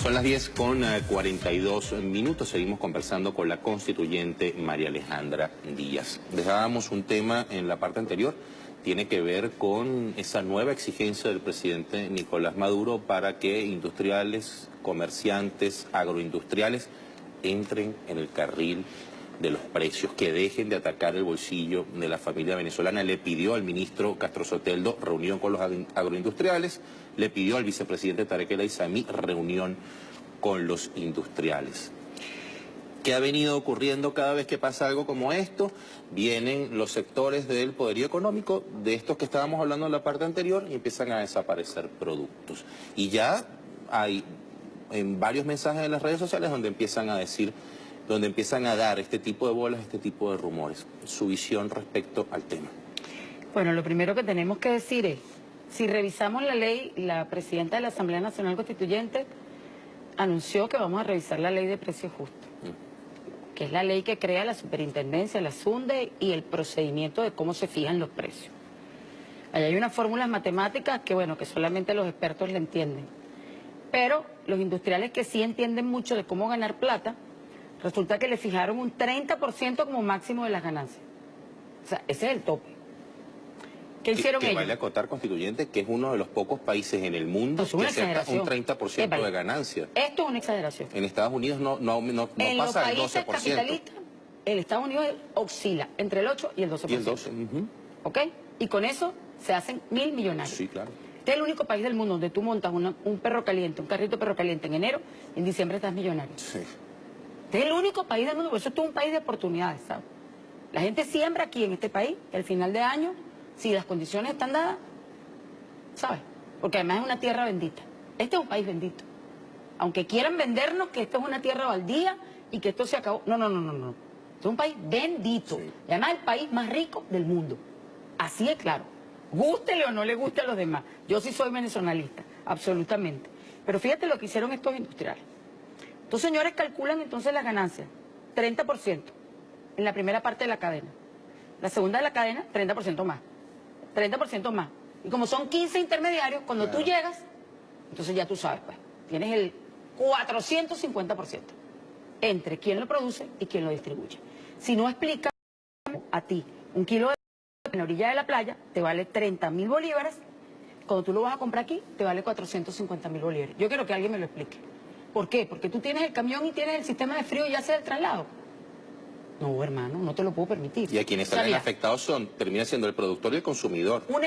Son las 10:42. Seguimos conversando con la constituyente María Alejandra Díaz. Dejábamos un tema en la parte anterior, tiene que ver con esa nueva exigencia del presidente Nicolás Maduro para que industriales, comerciantes, agroindustriales entren en el carril de los precios, que dejen de atacar el bolsillo de la familia venezolana. Le pidió al ministro Castro Soteldo reunión con los agroindustriales, le pidió al vicepresidente Tarek El Aissami reunión con los industriales. ¿Qué ha venido ocurriendo cada vez que pasa algo como esto? Vienen los sectores del poderío económico, de estos que estábamos hablando en la parte anterior, y empiezan a desaparecer productos. Y ya hay en varios mensajes en las redes sociales donde empiezan a decir, donde empiezan a dar este tipo de bolas, este tipo de rumores. Su visión respecto al tema. Bueno, lo primero que tenemos que decir es, si revisamos la ley, la presidenta de la Asamblea Nacional Constituyente anunció que vamos a revisar la ley de precios justos, que es la ley que crea la superintendencia, la SUNDE y el procedimiento de cómo se fijan los precios. Allá hay unas fórmulas matemáticas que, bueno, que solamente los expertos le entienden. Pero los industriales que sí entienden mucho de cómo ganar plata, resulta que le fijaron un 30% como máximo de las ganancias. O sea, ese es el tope. ¿Qué hicieron ellos? Vale acotar, constituyente, que es uno de los pocos países en el mundo que acepta un 30% de ganancia. Esto es una exageración. En Estados Unidos no pasa el 12%. En los países capitalistas, en Estados Unidos oscila entre el 8 y el 12%. Y el 12%. ¿Ok? Y con eso se hacen 1.000 millonarios. Sí, claro. Este es el único país del mundo donde tú montas un perro caliente, un carrito de perro caliente en enero, y en diciembre estás millonario. Sí. Este es el único país del mundo, por eso esto es un país de oportunidades, ¿sabes? La gente siembra aquí en este país, y al final de año, si las condiciones están dadas, ¿sabes? Porque además es una tierra bendita. Este es un país bendito. Aunque quieran vendernos que esto es una tierra baldía y que esto se acabó. No. Esto es un país bendito. Sí. Y además el país más rico del mundo. Así es claro. Gústele o no le guste a los demás. Yo sí soy venezolista, absolutamente. Pero fíjate lo que hicieron estos industriales. Estos señores calculan entonces las ganancias, 30% en la primera parte de la cadena. La segunda de la cadena, 30% más. 30% más. Y como son 15 intermediarios, cuando tú llegas, entonces ya tú sabes, pues, tienes el 450% entre quién lo produce y quién lo distribuye. Si no explica a ti, un kilo de en la orilla de la playa te vale 30.000 bolívares, cuando tú lo vas a comprar aquí, te vale 450.000 bolívares. Yo quiero que alguien me lo explique. ¿Por qué? Porque tú tienes el camión y tienes el sistema de frío y haces el traslado. No, hermano, no te lo puedo permitir. Y a quienes salen afectados termina siendo el productor y el consumidor. Un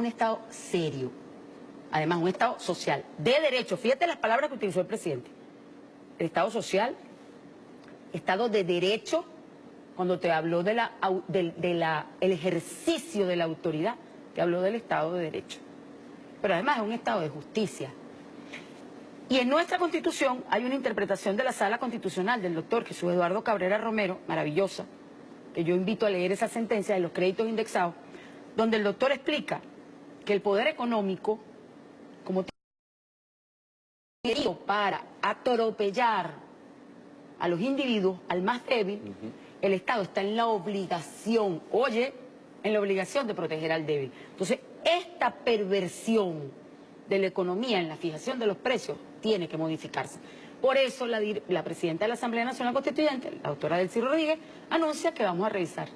estado serio, además un Estado social, de derecho. Fíjate las palabras que utilizó el presidente. El Estado social, Estado de derecho, cuando te habló de el ejercicio de la autoridad, te habló del Estado de derecho. Pero además es un Estado de justicia. Y en nuestra Constitución hay una interpretación de la Sala Constitucional del doctor Jesús Eduardo Cabrera Romero, maravillosa, que yo invito a leer esa sentencia de los créditos indexados, donde el doctor explica que el poder económico, como para atropellar a los individuos, al más débil, el Estado está en la obligación, en la obligación de proteger al débil. Entonces, esta perversión de la economía en la fijación de los precios tiene que modificarse. Por eso la presidenta de la Asamblea Nacional Constituyente, la doctora Delcy Rodríguez, anuncia que vamos a revisar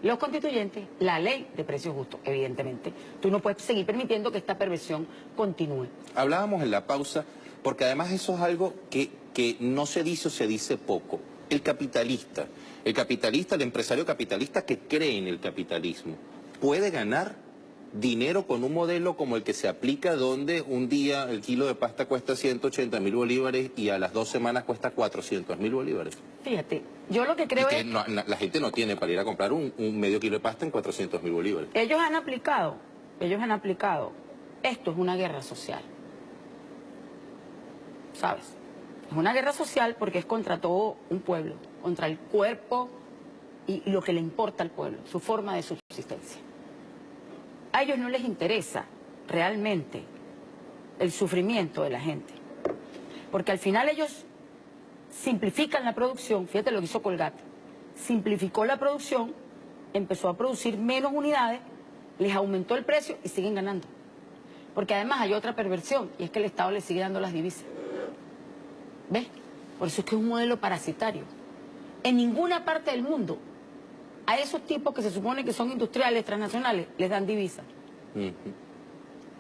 los constituyentes la ley de precios justos, evidentemente. Tú no puedes seguir permitiendo que esta perversión continúe. Hablábamos en la pausa, porque además eso es algo que no se dice o se dice poco. El capitalista, el empresario capitalista que cree en el capitalismo, puede ganar dinero con un modelo como el que se aplica, donde un día el kilo de pasta cuesta 180.000 bolívares y a las 2 semanas cuesta 400.000 bolívares. Fíjate, yo lo que creo es... la gente no tiene para ir a comprar un medio kilo de pasta en 400.000 bolívares. Ellos han aplicado, esto es una guerra social. ¿Sabes? Es una guerra social porque es contra todo un pueblo, contra el cuerpo y lo que le importa al pueblo, su forma de subsistencia. A ellos no les interesa realmente el sufrimiento de la gente, porque al final ellos simplifican la producción. Fíjate lo que hizo Colgate, simplificó la producción, empezó a producir menos unidades, les aumentó el precio y siguen ganando. Porque además hay otra perversión, y es que el Estado le sigue dando las divisas. ¿Ves? Por eso es que es un modelo parasitario. En ninguna parte del mundo a esos tipos que se supone que son industriales, transnacionales, les dan divisas.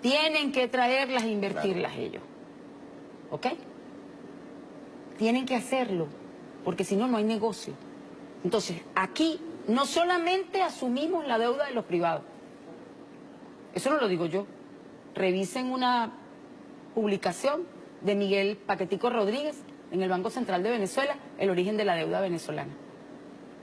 Tienen que traerlas e invertirlas ellos. ¿Ok? Tienen que hacerlo, porque si no, no hay negocio. Entonces, aquí no solamente asumimos la deuda de los privados. Eso no lo digo yo. Revisen una publicación de Miguel Paquetico Rodríguez en el Banco Central de Venezuela, el origen de la deuda venezolana.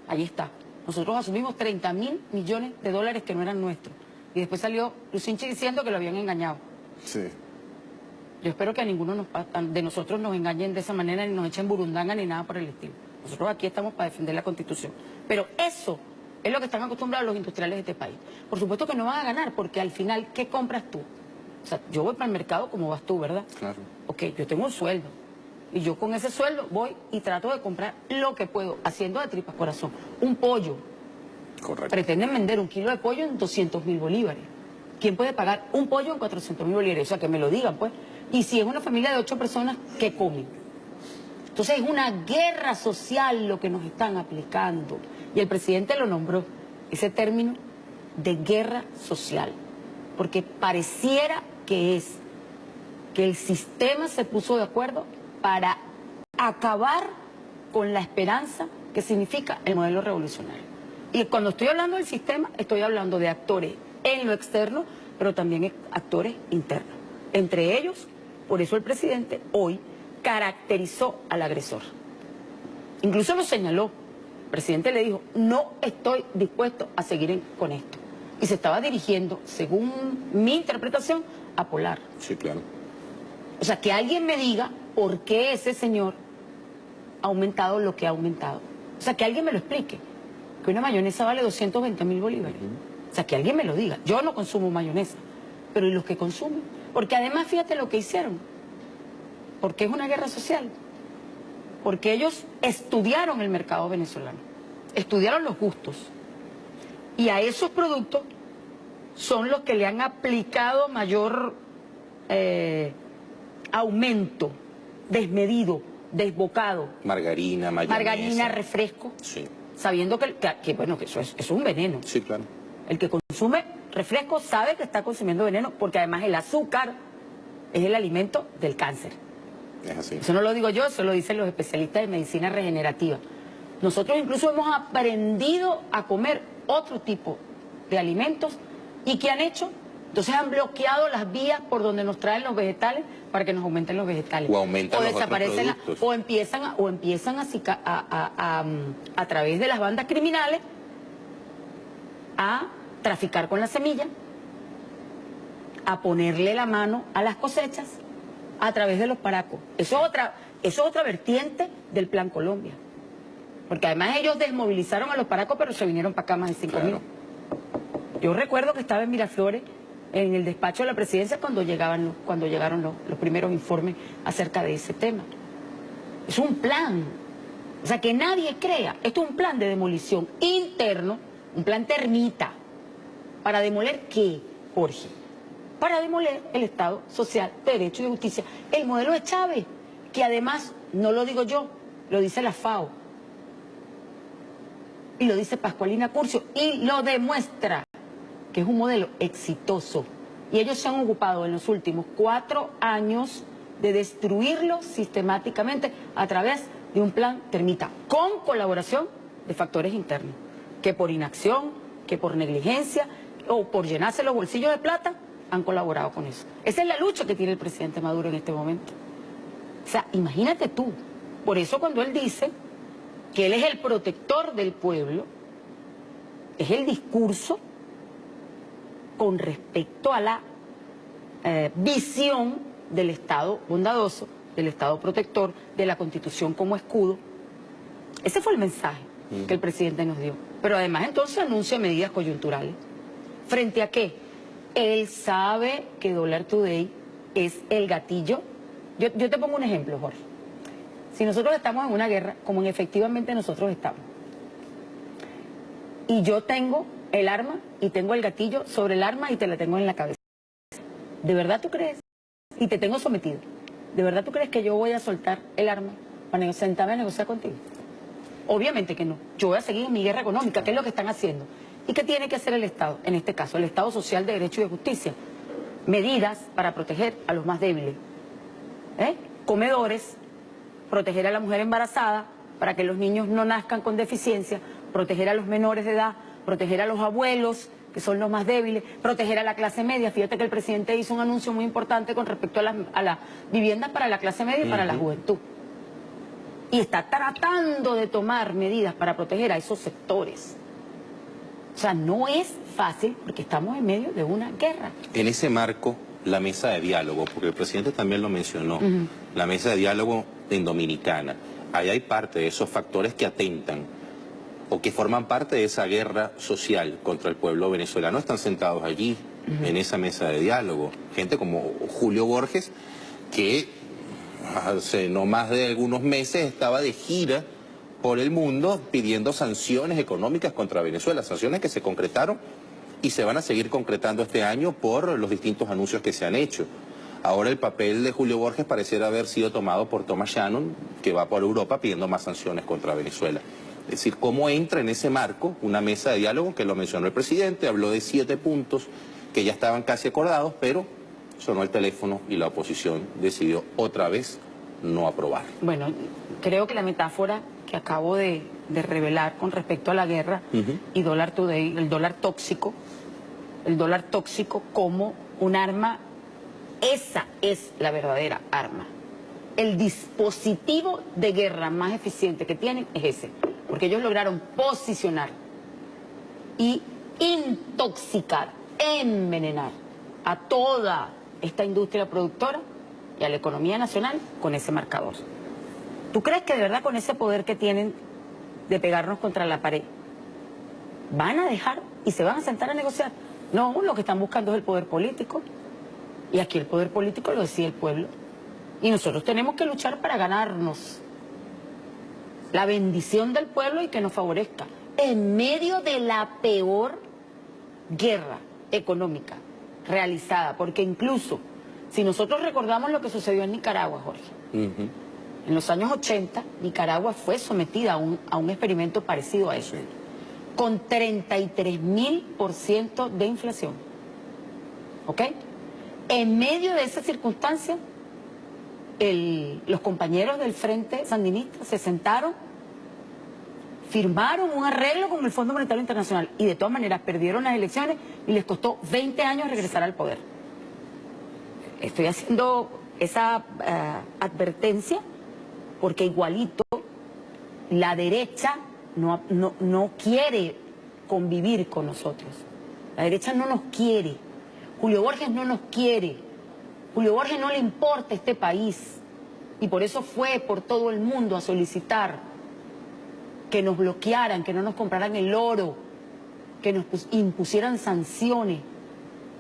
Ahí está. Nosotros asumimos 30.000 millones de dólares que no eran nuestros. Y después salió Lucinchi diciendo que lo habían engañado. Sí. Yo espero que a ninguno de nosotros nos engañen de esa manera, ni nos echen burundanga, ni nada por el estilo. Nosotros aquí estamos para defender la Constitución. Pero eso es lo que están acostumbrados los industriales de este país. Por supuesto que no van a ganar, porque al final, ¿qué compras tú? O sea, yo voy para el mercado como vas tú, ¿verdad? Claro. Ok, yo tengo un sueldo. Y yo con ese sueldo voy y trato de comprar lo que puedo, haciendo de tripas corazón. Un pollo. Correcto. Pretenden vender un kilo de pollo en 200.000 bolívares. ¿Quién puede pagar un pollo en 400.000 bolívares? O sea, que me lo digan, pues. Y si es una familia de 8 personas, ¿qué comen? Entonces es una guerra social lo que nos están aplicando. Y el presidente lo nombró, ese término de guerra social. Porque pareciera que es que el sistema se puso de acuerdo para acabar con la esperanza que significa el modelo revolucionario. Y cuando estoy hablando del sistema, estoy hablando de actores en lo externo, pero también actores internos. Entre ellos, por eso el presidente hoy caracterizó al agresor. Incluso lo señaló. El presidente le dijo, no estoy dispuesto a seguir con esto. Y se estaba dirigiendo, según mi interpretación, a Polar. Sí, claro. O sea, que alguien me diga por qué ese señor ha aumentado lo que ha aumentado. O sea, que alguien me lo explique. Que una mayonesa vale 220.000 bolívares. O sea, que alguien me lo diga. Yo no consumo mayonesa, pero ¿y los que consumen? Porque además, fíjate lo que hicieron. Porque es una guerra social. Porque ellos estudiaron el mercado venezolano. Estudiaron los gustos. Y a esos productos son los que le han aplicado mayor aumento, desmedido, desbocado. Margarina, mayonesa. Margarina, refresco. Sí. Sabiendo que bueno, que eso es un veneno. Sí, claro. El que consume refresco sabe que está consumiendo veneno, porque además el azúcar es el alimento del cáncer. Es así. Eso no lo digo yo, eso lo dicen los especialistas de medicina regenerativa. Nosotros incluso hemos aprendido a comer otro tipo de alimentos. ¿Y qué han hecho? Entonces han bloqueado las vías por donde nos traen los vegetales para que nos aumenten los vegetales. O aumentan los desaparecen otros productos. o empiezan a través de las bandas criminales a traficar con la semilla, a ponerle la mano a las cosechas a través de los paracos. Eso es otra vertiente del Plan Colombia. Porque además ellos desmovilizaron a los paracos, pero se vinieron para acá más de 5.000. Claro. Yo recuerdo que estaba en Miraflores, en el despacho de la presidencia, cuando llegaron los primeros informes acerca de ese tema. Es un plan. O sea, que nadie crea. Esto es un plan de demolición interno, un plan termita. ¿Para demoler qué, Jorge? Para demoler el Estado social, de derecho y de justicia. El modelo de Chávez, que además, no lo digo yo, lo dice la FAO. Y lo dice Pascualina Curcio, y lo demuestra, que es un modelo exitoso. Y ellos se han ocupado en los últimos 4 años de destruirlo sistemáticamente a través de un plan termita, con colaboración de factores internos, que por inacción, que por negligencia o por llenarse los bolsillos de plata, han colaborado con eso. Esa es la lucha que tiene el presidente Maduro en este momento. O sea, imagínate tú. Por eso cuando él dice que él es el protector del pueblo, es el discurso con respecto a la visión del Estado bondadoso, del Estado protector, de la Constitución como escudo. Ese fue el mensaje que el presidente nos dio. Pero además entonces anuncia medidas coyunturales. ¿Frente a qué? Él sabe que Dollar Today es el gatillo. Yo te pongo un ejemplo, Jorge. Si nosotros estamos en una guerra, como efectivamente nosotros estamos, y yo tengo el arma y tengo el gatillo sobre el arma y te la tengo en la cabeza, ¿de verdad tú crees? Y te tengo sometido. ¿De verdad tú crees que yo voy a soltar el arma para sentarme a negociar contigo? Obviamente que no. Yo voy a seguir en mi guerra económica, que es lo que están haciendo. ¿Y qué tiene que hacer el Estado? En este caso, el Estado social de derecho y de justicia. Medidas para proteger a los más débiles. Comedores, proteger a la mujer embarazada para que los niños no nazcan con deficiencia, proteger a los menores de edad, proteger a los abuelos, que son los más débiles, proteger a la clase media. Fíjate que el presidente hizo un anuncio muy importante con respecto a las viviendas para la clase media y para la juventud. Y está tratando de tomar medidas para proteger a esos sectores. O sea, no es fácil porque estamos en medio de una guerra. En ese marco, la mesa de diálogo, porque el presidente también lo mencionó, la mesa de diálogo en Dominicana, ahí hay parte de esos factores que atentan o que forman parte de esa guerra social contra el pueblo venezolano. Están sentados allí, en esa mesa de diálogo, gente como Julio Borges, que hace no más de algunos meses estaba de gira por el mundo pidiendo sanciones económicas contra Venezuela, sanciones que se concretaron y se van a seguir concretando este año por los distintos anuncios que se han hecho. Ahora el papel de Julio Borges pareciera haber sido tomado por Thomas Shannon, que va por Europa pidiendo más sanciones contra Venezuela. Es decir, cómo entra en ese marco una mesa de diálogo, que lo mencionó el presidente, habló de 7 puntos que ya estaban casi acordados, pero sonó el teléfono y la oposición decidió otra vez no aprobar. Bueno, creo que la metáfora que acabo de revelar con respecto a la guerra y Dollar Today, el dólar tóxico como un arma, esa es la verdadera arma. El dispositivo de guerra más eficiente que tienen es ese, porque ellos lograron posicionar y intoxicar, envenenar a toda esta industria productora y a la economía nacional con ese marcador. ¿Tú crees que de verdad con ese poder que tienen de pegarnos contra la pared van a dejar y se van a sentar a negociar? No, lo que están buscando es el poder político. Y aquí el poder político lo decide el pueblo. Y nosotros tenemos que luchar para ganarnos la bendición del pueblo y que nos favorezca en medio de la peor guerra económica realizada. Porque incluso, si nosotros recordamos lo que sucedió en Nicaragua, Jorge, en los años 80, Nicaragua fue sometida a un experimento parecido a eso, con 33.000% de inflación. ¿Ok? En medio de esa circunstancia, los compañeros del Frente Sandinista se sentaron, firmaron un arreglo con el Fondo Monetario Internacional y de todas maneras perdieron las elecciones y les costó 20 años regresar al poder. Estoy haciendo esa advertencia porque igualito la derecha no quiere convivir con nosotros. La derecha no nos quiere. Julio Borges no nos quiere. Julio Borges no le importa este país. Y por eso fue por todo el mundo a solicitar que nos bloquearan, que no nos compraran el oro, que nos impusieran sanciones.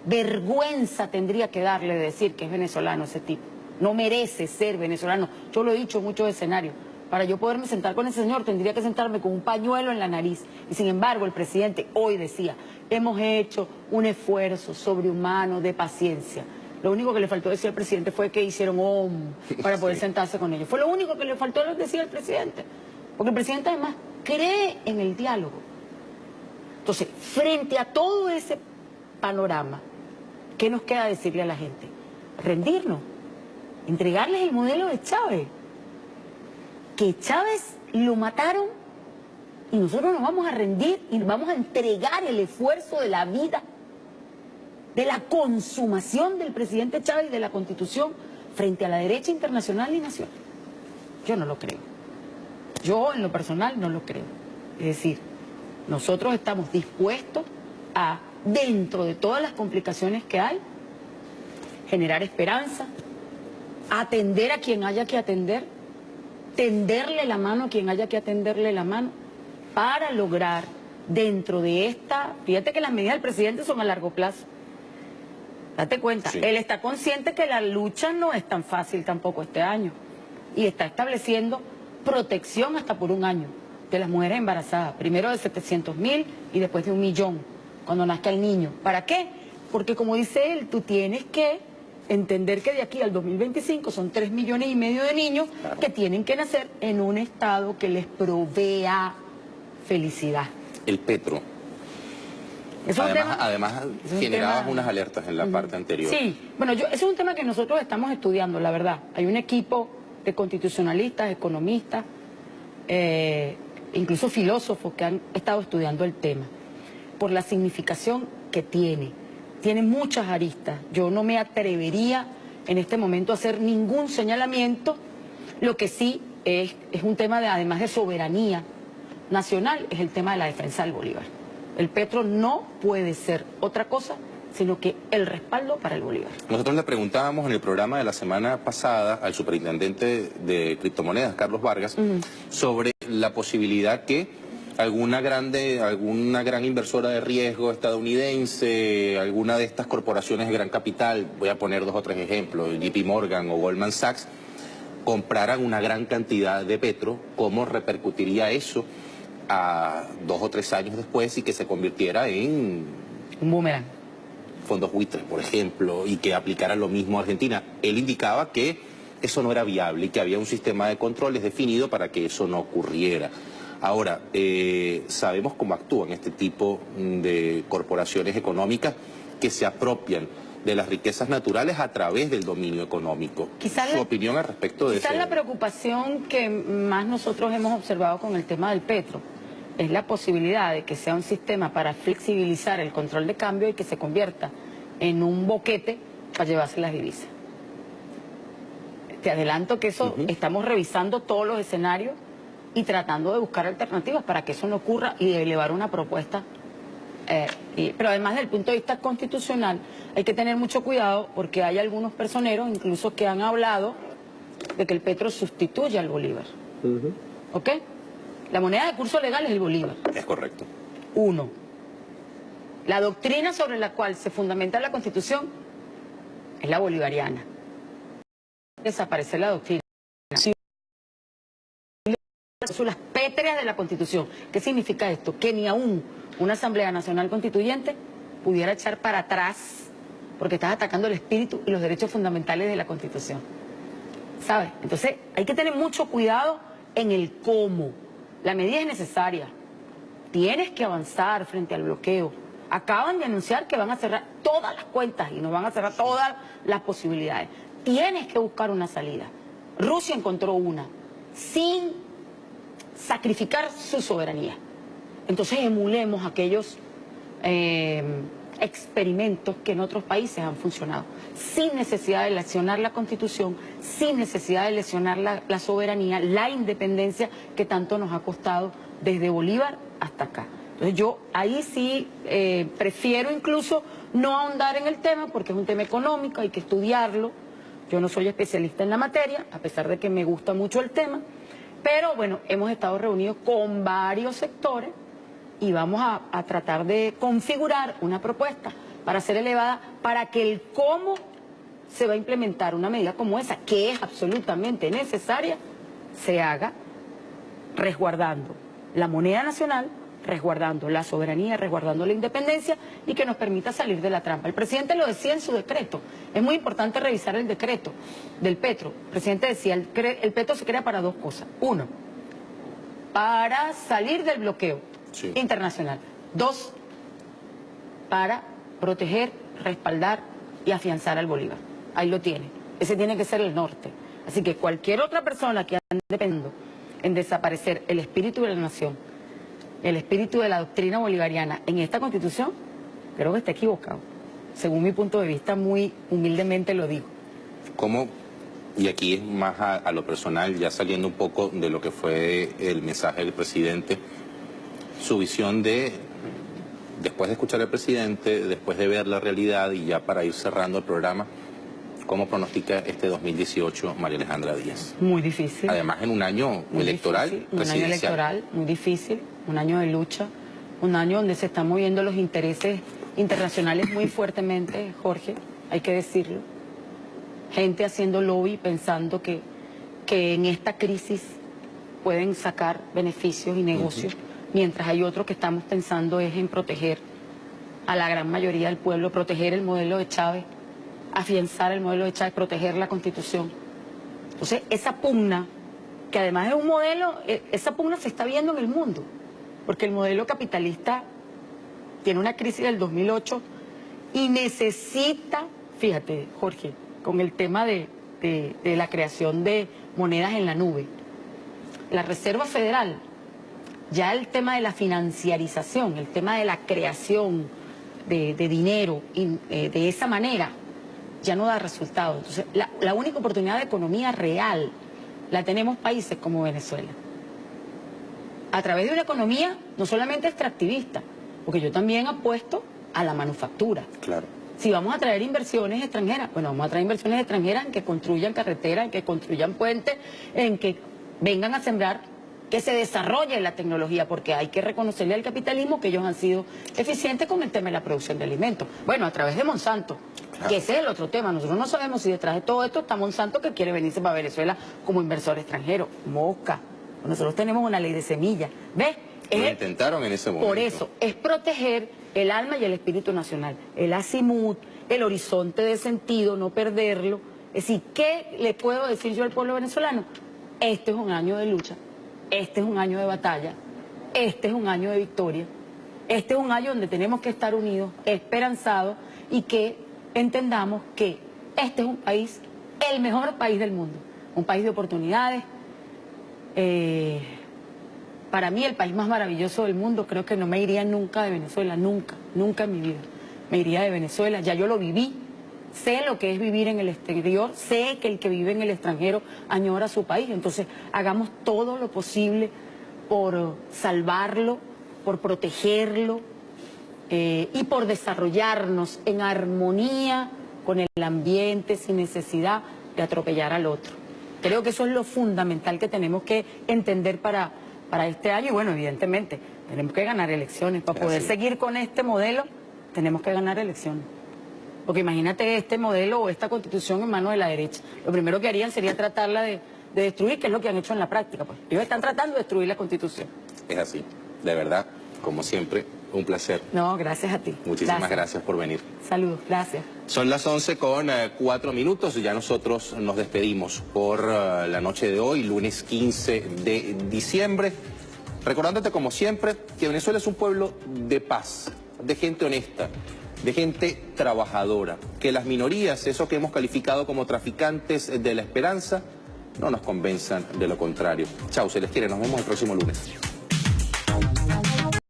Vergüenza tendría que darle de decir que es venezolano ese tipo. No merece ser venezolano. Yo lo he dicho en muchos escenarios. Para yo poderme sentar con ese señor tendría que sentarme con un pañuelo en la nariz. Y sin embargo el presidente hoy decía, hemos hecho un esfuerzo sobrehumano de paciencia. Lo único que le faltó decir al presidente fue que hicieron para poder sentarse con ellos. Fue lo único que le faltó decir al presidente. Porque el presidente además cree en el diálogo. Entonces, frente a todo ese panorama, ¿qué nos queda decirle a la gente? Rendirnos, entregarles el modelo de Chávez. Que Chávez lo mataron y nosotros nos vamos a rendir y vamos a entregar el esfuerzo de la vida, de la consumación del presidente Chávez y de la Constitución frente a la derecha internacional y nacional. Yo no lo creo. Yo en lo personal no lo creo. Es decir, nosotros estamos dispuestos a, dentro de todas las complicaciones que hay, generar esperanza, atender a quien haya que atender, tenderle la mano a quien haya que atenderle la mano, para lograr dentro de esta... Fíjate que las medidas del presidente son a largo plazo. Date cuenta, sí. Él está consciente que la lucha no es tan fácil tampoco este año. Y está estableciendo protección hasta por 1 año de las mujeres embarazadas. Primero de 700.000 y después de 1 millón cuando nazca el niño. ¿Para qué? Porque como dice él, tú tienes que entender que de aquí al 2025 son 3,5 millones de niños que tienen que nacer en un estado que les provea felicidad. El Petro. Además generabas unas alertas en la parte anterior. Sí, bueno, ese es un tema que nosotros estamos estudiando, la verdad. Hay un equipo de constitucionalistas, economistas, incluso filósofos que han estado estudiando el tema, por la significación que tiene. Tiene muchas aristas. Yo no me atrevería en este momento a hacer ningún señalamiento. Lo que sí es un tema, además de soberanía nacional, es el tema de la defensa del Bolívar. El Petro no puede ser otra cosa sino que el respaldo para el Bolívar. Nosotros le preguntábamos en el programa de la semana pasada al superintendente de criptomonedas, Carlos Vargas, sobre la posibilidad que alguna gran inversora de riesgo estadounidense, alguna de estas corporaciones de gran capital, voy a poner 2 o 3 ejemplos, JP Morgan o Goldman Sachs, compraran una gran cantidad de Petro, ¿cómo repercutiría eso a 2 o 3 años después y que se convirtiera en un boomerang? Fondos buitres, por ejemplo, y que aplicara lo mismo a Argentina. Él indicaba que eso no era viable y que había un sistema de controles definido para que eso no ocurriera. Ahora, sabemos cómo actúan este tipo de corporaciones económicas que se apropian de las riquezas naturales a través del dominio económico. Su opinión al respecto de eso. Quizás la preocupación que más nosotros hemos observado con el tema del Petro es la posibilidad de que sea un sistema para flexibilizar el control de cambio y que se convierta en un boquete para llevarse las divisas. Te adelanto que eso estamos revisando todos los escenarios y tratando de buscar alternativas para que eso no ocurra y de elevar una propuesta. Pero además, desde el punto de vista constitucional, hay que tener mucho cuidado porque hay algunos personeros incluso que han hablado de que el Petro sustituya al Bolívar. ¿Ok? La moneda de curso legal es el Bolívar. Es correcto. 1. La doctrina sobre la cual se fundamenta la Constitución es la bolivariana. Desaparecer la doctrina. Son las pétreas de la Constitución. ¿Qué significa esto? Que ni aún una Asamblea Nacional Constituyente pudiera echar para atrás porque estás atacando el espíritu y los derechos fundamentales de la Constitución. ¿Sabes? Entonces hay que tener mucho cuidado en el cómo. La medida es necesaria. Tienes que avanzar frente al bloqueo. Acaban de anunciar que van a cerrar todas las cuentas y nos van a cerrar todas las posibilidades. Tienes que buscar una salida. Rusia encontró una, sin sacrificar su soberanía. Entonces emulemos aquellos experimentos que en otros países han funcionado, sin necesidad de lesionar la Constitución, sin necesidad de lesionar la soberanía, la independencia que tanto nos ha costado desde Bolívar hasta acá. Entonces yo ahí sí prefiero incluso no ahondar en el tema porque es un tema económico, hay que estudiarlo. Yo no soy especialista en la materia, a pesar de que me gusta mucho el tema, pero bueno, hemos estado reunidos con varios sectores y vamos a tratar de configurar una propuesta para ser elevada para que el cómo se va a implementar una medida como esa, que es absolutamente necesaria, se haga resguardando la moneda nacional, resguardando la soberanía, resguardando la independencia y que nos permita salir de la trampa. El presidente lo decía en su decreto. Es muy importante revisar el decreto del Petro. El presidente decía, el Petro se crea para 2 cosas. 1, para salir del bloqueo internacional. 2, para proteger, respaldar y afianzar al Bolívar. Ahí lo tiene. Ese tiene que ser el norte. Así que cualquier otra persona que ande pensando en desaparecer el espíritu de la nación, el espíritu de la doctrina bolivariana en esta Constitución, creo que está equivocado. Según mi punto de vista, muy humildemente lo digo. ¿Cómo? Y aquí es más a lo personal, ya saliendo un poco de lo que fue el mensaje del presidente, su visión de, después de escuchar al presidente, después de ver la realidad y ya para ir cerrando el programa, ¿cómo pronostica este 2018 María Alejandra Díaz? Muy difícil. Además en un año electoral, presidencial. Un año electoral muy difícil, un año de lucha, un año donde se están moviendo los intereses internacionales muy fuertemente, Jorge, hay que decirlo. Gente haciendo lobby pensando que en esta crisis pueden sacar beneficios y negocios, mientras hay otros que estamos pensando es en proteger a la gran mayoría del pueblo, proteger el modelo de Chávez, afianzar el modelo de Chávez, proteger la Constitución. Entonces, esa pugna, que además es un modelo, esa pugna se está viendo en el mundo, porque el modelo capitalista tiene una crisis del 2008 y necesita, fíjate, Jorge, con el tema de la creación de monedas en la nube. La Reserva Federal, ya el tema de la financiarización, el tema de la creación de dinero de esa manera, ya no da resultados. Entonces, la única oportunidad de economía real la tenemos países como Venezuela. A través de una economía no solamente extractivista, porque yo también apuesto a la manufactura. Claro. Si vamos a traer inversiones extranjeras, bueno, vamos a traer inversiones extranjeras en que construyan carreteras, en que construyan puentes, en que vengan a sembrar, que se desarrolle la tecnología, porque hay que reconocerle al capitalismo que ellos han sido eficientes con el tema de la producción de alimentos. Bueno, a través de Monsanto, claro, que ese es el otro tema. Nosotros no sabemos si detrás de todo esto está Monsanto, que quiere venirse para Venezuela como inversor extranjero. Mosca. Nosotros tenemos una ley de semillas. ¿Ves? Lo intentaron en ese momento. Por eso, es proteger el alma y el espíritu nacional, el azimut, el horizonte de sentido, no perderlo. Es decir, ¿qué le puedo decir yo al pueblo venezolano? Este es un año de lucha, este es un año de batalla, este es un año de victoria, este es un año donde tenemos que estar unidos, esperanzados, y que entendamos que este es un país, el mejor país del mundo, un país de oportunidades. Para mí el país más maravilloso del mundo. Creo que no me iría nunca de Venezuela, nunca, nunca en mi vida me iría de Venezuela. Ya yo lo viví, sé lo que es vivir en el exterior, sé que el que vive en el extranjero añora su país. Entonces hagamos todo lo posible por salvarlo, por protegerlo y por desarrollarnos en armonía con el ambiente, sin necesidad de atropellar al otro. Creo que eso es lo fundamental que tenemos que entender para este año. Y bueno, evidentemente, tenemos que ganar elecciones. Para poder seguir con este modelo, tenemos que ganar elecciones. Porque imagínate este modelo o esta constitución en manos de la derecha. Lo primero que harían sería tratarla de destruir, que es lo que han hecho en la práctica. Pues ellos están tratando de destruir la constitución. Es así. De verdad, como siempre, un placer. No, gracias a ti. Muchísimas gracias por venir. Saludos, gracias. Son las 11:04. Ya nosotros nos despedimos por la noche de hoy, lunes 15 de diciembre. Recordándote, como siempre, que Venezuela es un pueblo de paz, de gente honesta, de gente trabajadora. Que las minorías, eso que hemos calificado como traficantes de la esperanza, no nos convenzan de lo contrario. Chao, se les quiere. Nos vemos el próximo lunes.